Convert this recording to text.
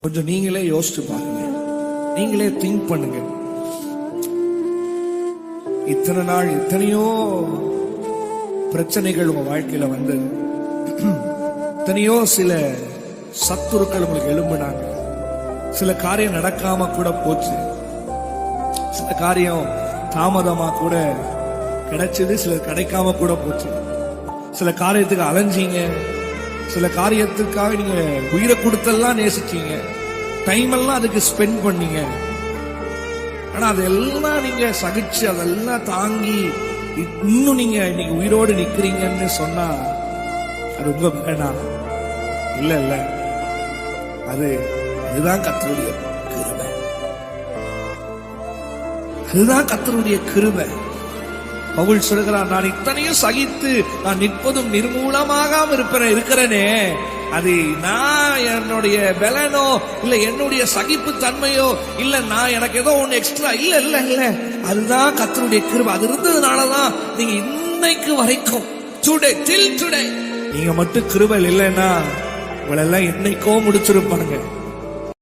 கொஞ்சம் நீங்களே யோசிச்சு பாருங்க, நீங்களே திங்க் பண்ணுங்க. இத்தனை நாள் எத்தனையோ பிரச்சனைகள் உங்க வாழ்க்கையில வந்து, எத்தனையோ சில சத்துருக்கள் உங்களுக்கு எழும்பினாங்க. சில காரியம் நடக்காம கூட போச்சு, சில காரியம் தாமதமா கூட கிடைச்சது, சில கிடைக்காம கூட போச்சு. சில காரியத்துக்கு அலைஞ்சீங்க, சில காரியத்துக்காக நீங்க உயிரை கொடுத்தெல்லாம் நேசிச்சீங்க, டைம் எல்லாம் அதுக்கு ஸ்பெண்ட் பண்ணீங்க. ஆனா அதெல்லாம் நீங்க சகிச்சு அதெல்லாம் தாங்கி இன்னும் நீங்க இன்னைக்கு உயிரோடு நிக்கிறீங்கன்னு சொன்னா அது உங்க வேணாம் இல்ல இல்ல, அதுதான் கர்த்தருடைய கிருபை. அதுதான் கர்த்தருடைய கிருபை. பவுல் சொல்கிறார், நான் இத்தனையும் சகித்து நான் நிற்பதும் நிர்மூலமாக இருக்கிறேனே, அது நான் என்னுடைய பலனோ இல்ல என்னுடைய சகிப்பு தன்மையோ இல்ல நான் எனக்கு ஏதோ ஒண்ணு எக்ஸ்ட்ரா இல்ல இல்ல இல்ல, அதுதான் கர்த்தருடைய கிருபை. அது இருந்ததுனாலதான் நீங்க இன்னைக்கு வரைக்கும் டுடே நீங்க மட்டும் கிருபை இல்லைன்னா உங்களெல்லாம் என்னைக்கோ முடிச்சிருப்பாங்க.